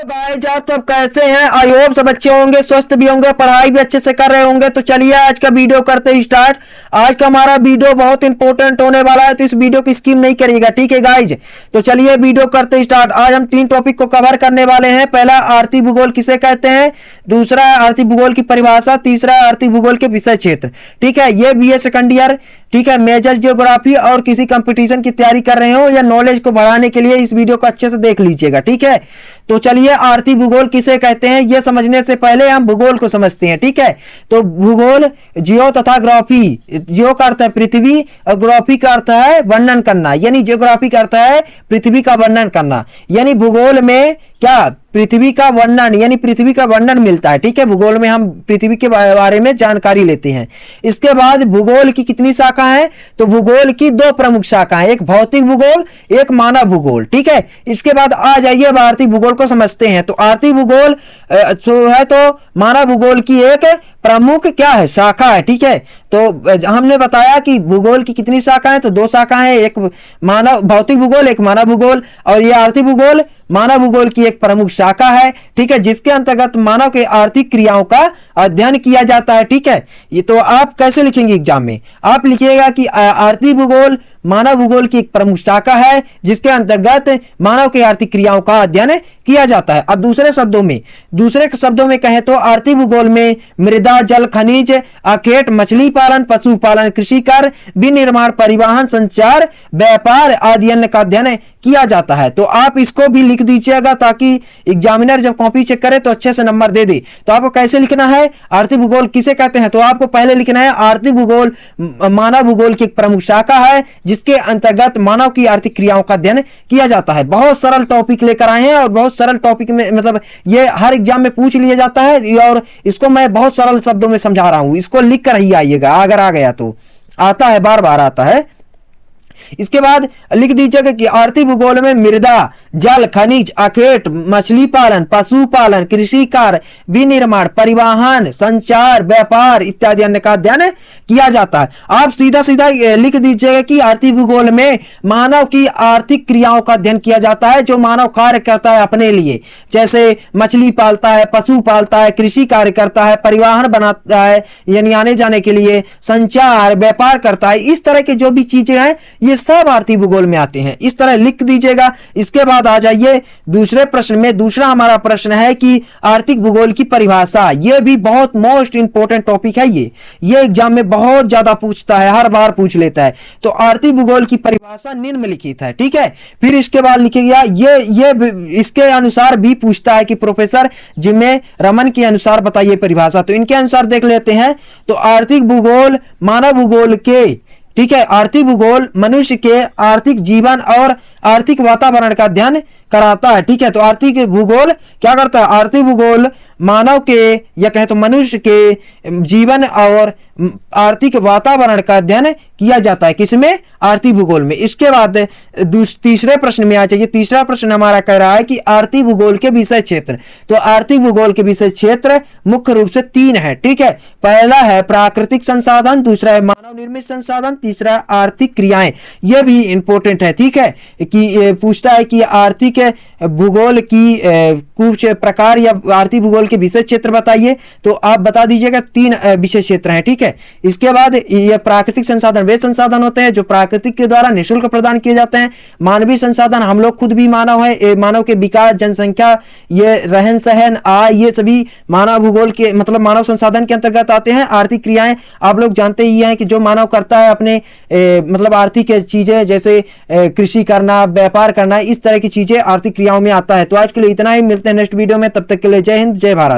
Guys, आप सब कैसे हैं? आई होप सब अच्छे होंगे, स्वस्थ भी होंगे, पढ़ाई भी अच्छे से कर रहे होंगे। तो चलिए आज का वीडियो करते हैं स्टार्ट। आज का हमारा वीडियो बहुत इंपॉर्टेंट होने वाला है, तो इस वीडियो की स्किप नहीं करिएगा, ठीक है गाइस। तो चलिए वीडियो करते हैं स्टार्ट। आज हम 3 टॉपिक को कवर करने वाले हैं। पहला, आर्थिक भूगोल किसे कहते हैं। दूसरा, आर्थिक भूगोल की परिभाषा। तीसरा, आर्थिक भूगोल के विषय क्षेत्र। ठीक है, ये बीए सेकंड ईयर, ठीक है, मेजर जियोग्राफी और किसी कंपटीशन की तैयारी कर रहे हो या नॉलेज को बढ़ाने के लिए इस वीडियो को अच्छे से देख लीजिएगा, ठीक है। तो चलिए, आर्थिक भूगोल किसे कहते हैं यह समझने से पहले हम भूगोल को समझते हैं, ठीक है। तो भूगोल जियो तथा ग्राफी, जियो का अर्थ है पृथ्वी और ग्राफी का अर्थ है वर्णन करना, यानी जियोग्राफी का अर्थ है पृथ्वी का वर्णन करना। यानी भूगोल में क्या, पृथ्वी का वर्णन, यानी पृथ्वी का वर्णन मिलता है, ठीक है। भूगोल में हम पृथ्वी के बारे में जानकारी लेते हैं। इसके बाद भूगोल की कितनी शाखा है, तो भूगोल की 2 प्रमुख शाखाएं, एक भौतिक भूगोल, एक मानव भूगोल, ठीक है। इसके बाद आ जाइए अब आर्थिक भूगोल को समझते हैं। तो आर्थिक भूगोल जो है तो मानव भूगोल की एक प्रमुख क्या है, शाखा है, ठीक है। तो हमने बताया कि भूगोल की कितनी शाखाएं, तो 2 शाखाएं, एक मानव भौतिक भूगोल, एक मानव भूगोल, और ये आर्थिक भूगोल मानव भूगोल की एक प्रमुख शाखा है, ठीक है, जिसके अंतर्गत मानव के आर्थिक क्रियाओं का अध्ययन किया जाता है, ठीक है। ये तो आप कैसे लिखेंगे एग्जाम में, आप लिखिएगा कि आर्थिक भूगोल मानव भूगोल की एक प्रमुख शाखा है जिसके अंतर्गत मानव के आर्थिक क्रियाओं का अध्ययन किया जाता है। अब दूसरे शब्दों में कहें तो आर्थिक भूगोल में मृदा, जल, खनिज, अखेट, मछली पालन, पशुपालन, कृषि कार्य, विनिर्माण, परिवहन, संचार, व्यापार आदि अन्य का अध्ययन किया जाता है। तो आप इसको भी लिख दीजिएगा ताकि एग्जामिनर जब कॉपी चेक करे तो अच्छे से नंबर दे दे। तो आपको कैसे लिखना है, आर्थिक भूगोल किसे कहते हैं, तो आपको पहले लिखना है आर्थिक भूगोल मानव भूगोल की एक प्रमुख शाखा है जिसके अंतर्गत मानव की आर्थिक क्रियाओं का अध्ययन किया जाता है। बहुत सरल टॉपिक लेकर आए हैं और बहुत सरल टॉपिक में, मतलब ये हर एग्जाम में पूछ लिया जाता है और इसको मैं बहुत सरल शब्दों में समझा रहा हूं। इसको लिख कर ही आइएगा, अगर आ गया तो आता है, बार बार आता है। इसके बाद लिख दीजिएगा कि आर्थिक भूगोल में मृदा, जल, खनिज, अखेट, मछली पालन, पशुपालन, कृषि कार्य, विनिर्माण, परिवहन, संचार, व्यापार इत्यादि अन्य का अध्ययन किया जाता है। आप सीधा सीधा लिख दीजिएगा कि आर्थिक भूगोल में मानव की आर्थिक क्रियाओं का अध्ययन किया जाता है जो मानव कार्य करता है अपने लिए, जैसे मछली पालता है, पशु पालता है, कृषि कार्य करता है, परिवहन बनाता है यानी आने जाने के लिए, संचार, व्यापार करता है। इस तरह की जो भी चीजें हैं ये सब आर्थिक भूगोल में आते हैं, इस तरह लिख दीजिएगा। इसके बाद आ जाइए दूसरे प्रश्न में। दूसरा हमारा प्रश्न है कि आर्थिक भूगोल की परिभाषा। यह भी बहुत मोस्ट इंपोर्टेंट टॉपिक है, ये एग्जाम में बहुत ज्यादा पूछता है, हर बार पूछ लेता है। तो आर्थिक भूगोल की परिभाषा निम्नलिखित है, ठीक है। फिर इसके बाद लिखिएगा ये इसके अनुसार भी पूछता है कि प्रोफेसर जिम्मे रमन के अनुसार बताइए परिभाषा। तो इनके अनुसार देख लेते हैं। तो आर्थिक भूगोल मानव भूगोल के, ठीक है, आर्थिक भूगोल मनुष्य के आर्थिक जीवन और आर्थिक वातावरण का अध्ययन कराता है, ठीक है। तो आर्थिक भूगोल क्या करता है, आर्थिक भूगोल मानव के या कहें तो मनुष्य के जीवन और आर्थिक वातावरण का अध्ययन किया जाता है, किसमें, आर्थिक भूगोल में। इसके बाद तीसरे प्रश्न में आ जाइए। तीसरा प्रश्न हमारा कह रहा है कि आर्थिक भूगोल के विषय क्षेत्र। तो आर्थिक भूगोल के विषय क्षेत्र मुख्य रूप से 3 है, ठीक है। पहला है प्राकृतिक संसाधन, दूसरा है मानव निर्मित संसाधन, तीसरा आर्थिक क्रियाएं। यह भी इंपॉर्टेंट है, ठीक है, कि पूछता है कि आर्थिक भूगोल की कुछ प्रकार या आर्थिक भूगोल के विषय क्षेत्र बताइए। तो आप बता दीजिएगा 3 विषय क्षेत्र हैं, ठीक है। इसके बाद ये प्राकृतिक संसाधन वे संसाधन होते हैं जो प्राकृतिक के द्वारा निःशुल्क प्रदान किए जाते हैं। मानवीय संसाधन, हम लोग खुद भी मानव है, मानव के विकास, जनसंख्या, ये रहन सहन, आय, ये सभी मानव भूगोल के मतलब मानव संसाधन के अंतर्गत आते हैं। आर्थिक क्रियाएं आप लोग जानते ही हैं कि जो मानव करता है अपने मतलब आर्थिक चीजें, जैसे कृषि करना, व्यापार करना, इस तरह की चीजें आर्थिक क्रियाओं में आता है। तो आज के लिए इतना ही, मिलते हैं नेक्स्ट वीडियो में, तब तक के लिए जय हिंद, जय भारत।